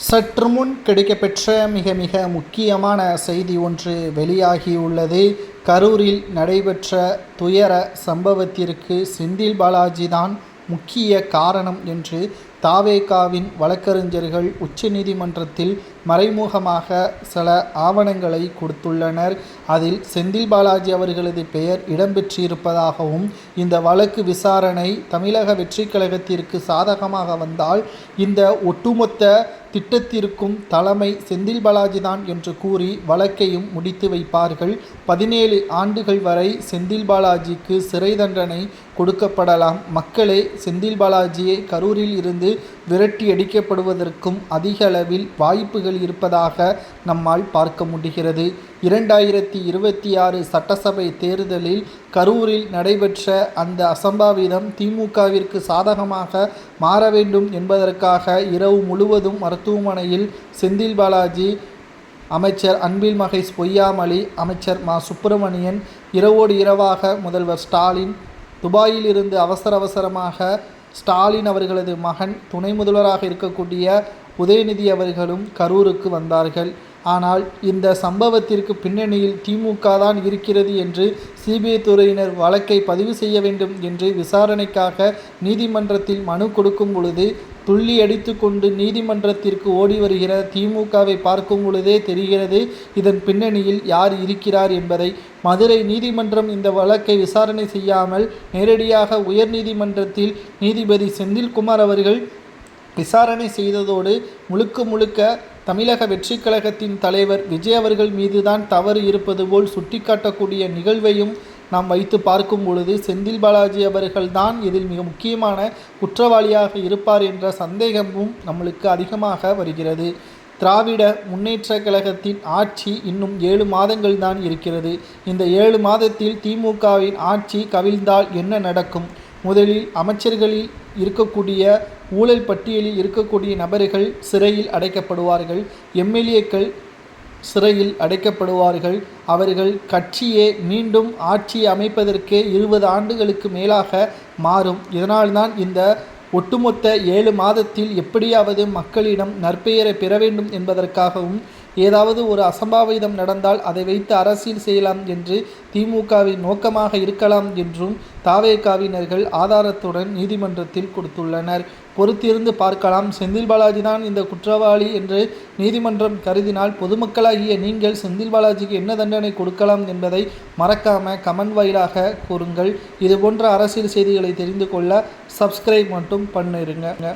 சற்று முன் கிடைக்கப்பெற்ற மிக மிக முக்கியமான செய்தி ஒன்று வெளியாகியுள்ளது. கரூரில் நடைபெற்ற துயர சம்பவத்திற்கு செந்தில் பாலாஜி தான் முக்கிய காரணம் என்று தாவேகாவின் வழக்கறிஞர்கள் உச்சநீதிமன்றத்தில் மறைமுகமாக சில ஆவணங்களை கொடுத்துள்ளனர். அதில் செந்தில் பாலாஜி அவர்களது பெயர் இடம்பெற்றிருப்பதாகவும், இந்த வழக்கு விசாரணை தமிழக வெற்றிக் கழகத்திற்கு சாதகமாக வந்தால் இந்த ஒட்டுமொத்த திட்டத்திற்கும் தலைமை செந்தில் பாலாஜி தான் என்று கூறி வழக்கையும் முடித்து வைப்பார்கள். 17 ஆண்டுகள் வரை செந்தில் பாலாஜிக்கு சிறை தண்டனை கொடுக்கப்படலாம். மக்களே செந்தில் பாலாஜியை கரூரில் இருந்து விரட்டி அடிக்கப்படுவதற்கும் அதிக அளவில் வாய்ப்புகள் இருப்பதாக நம்மால் பார்க்க முடிகிறது. 2026 சட்டசபை தேர்தலில் கரூரில் நடைபெற்ற அந்த அசம்பாவிதம் திமுகவிற்கு சாதகமாக மாற வேண்டும் என்பதற்காக இரவு முழுவதும் மருத்துவமனையில் செந்தில் பாலாஜி, அமைச்சர் அன்பில் மகேஷ் பொய்யாமொழி, அமைச்சர் மா சுப்பிரமணியன், இரவோடு இரவாக முதல்வர் ஸ்டாலின், துபாயில் இருந்து அவசரமாக ஸ்டாலின் அவர்களது மகன் துணை முதல்வராக இருக்கக்கூடிய உதயநிதி அவர்களும் கரூருக்கு வந்தார்கள். ஆனால் இந்த சம்பவத்திற்கு பின்னணியில் திமுக தான் இருக்கிறது என்று சிபிஐ துறையினர் வழக்கை பதிவு செய்ய வேண்டும் என்று விசாரணைக்காக நீதிமன்றத்தில் மனு கொடுக்கும் பொழுது துள்ளி அடித்து கொண்டு நீதிமன்றத்திற்கு ஓடி வருகிற திமுகவை பார்க்கும் பொழுதே தெரிகிறது இதன் பின்னணியில் யார் இருக்கிறார் என்பதை. மதுரை நீதிமன்றம் இந்த வழக்கை விசாரணை செய்யாமல் நேரடியாக உயர்நீதிமன்றத்தில் நீதிபதி செந்தில்குமார் அவர்கள் விசாரணை செய்ததோடு முழுக்க தமிழக வெற்றிக் கழகத்தின் தலைவர் விஜய் அவர்கள் மீதுதான் தவறு இருப்பது போல் சுட்டிக்காட்டக்கூடிய நிகழ்வையும் நாம் வைத்து பார்க்கும் பொழுது செந்தில் பாலாஜி அவர்கள்தான் இதில் மிக முக்கியமான குற்றவாளியாக இருப்பார் என்ற சந்தேகமும் நம்மளுக்கு அதிகமாக வருகிறது. திராவிட முன்னேற்ற கழகத்தின் ஆட்சி இன்னும் 7 மாதங்கள் தான் இருக்கிறது. இந்த 7 மாதத்தில் திமுகவின் ஆட்சி கவிழ்ந்தால் என்ன நடக்கும்? முதலில் அமைச்சர்களில் இருக்கக்கூடிய ஊழல் பட்டியலில் இருக்கக்கூடிய நபர்கள் சிறையில் அடைக்கப்படுவார்கள். எம்எல்ஏக்கள் சிறையில் அடைக்கப்படுவார்கள். அவர்கள் கட்சியே மீண்டும் ஆட்சி அமைப்பதற்கே 20 ஆண்டுகளுக்கு மேலாக மாறும். இதனால்தான் இந்த ஒட்டுமொத்த 7 மாதத்தில் எப்படியாவது மக்களிடம் நற்பெயரை பெற வேண்டும் என்பதற்காகவும் ஏதாவது ஒரு அசம்பாவிதம் நடந்தால் அதை வைத்து அரசியல் செய்யலாம் என்று திமுகவின் நோக்கமாக இருக்கலாம் என்றும் தாவேகாவினர்கள் ஆதாரத்துடன் நீதிமன்றத்தில் கொடுத்துள்ளனர். பொறுத்திருந்து பார்க்கலாம். செந்தில் பாலாஜி தான் இந்த குற்றவாளி என்று நீதிமன்றம் கருதினால் பொதுமக்களாகிய நீங்கள் செந்தில் பாலாஜிக்கு என்ன தண்டனை கொடுக்கலாம் என்பதை மறக்காம கமெண்ட் வாயிலாக கூறுங்கள். இதுபோன்ற அரசியல் செய்திகளை தெரிந்து கொள்ள சப்ஸ்கிரைப் மட்டும் பண்ணிருங்க.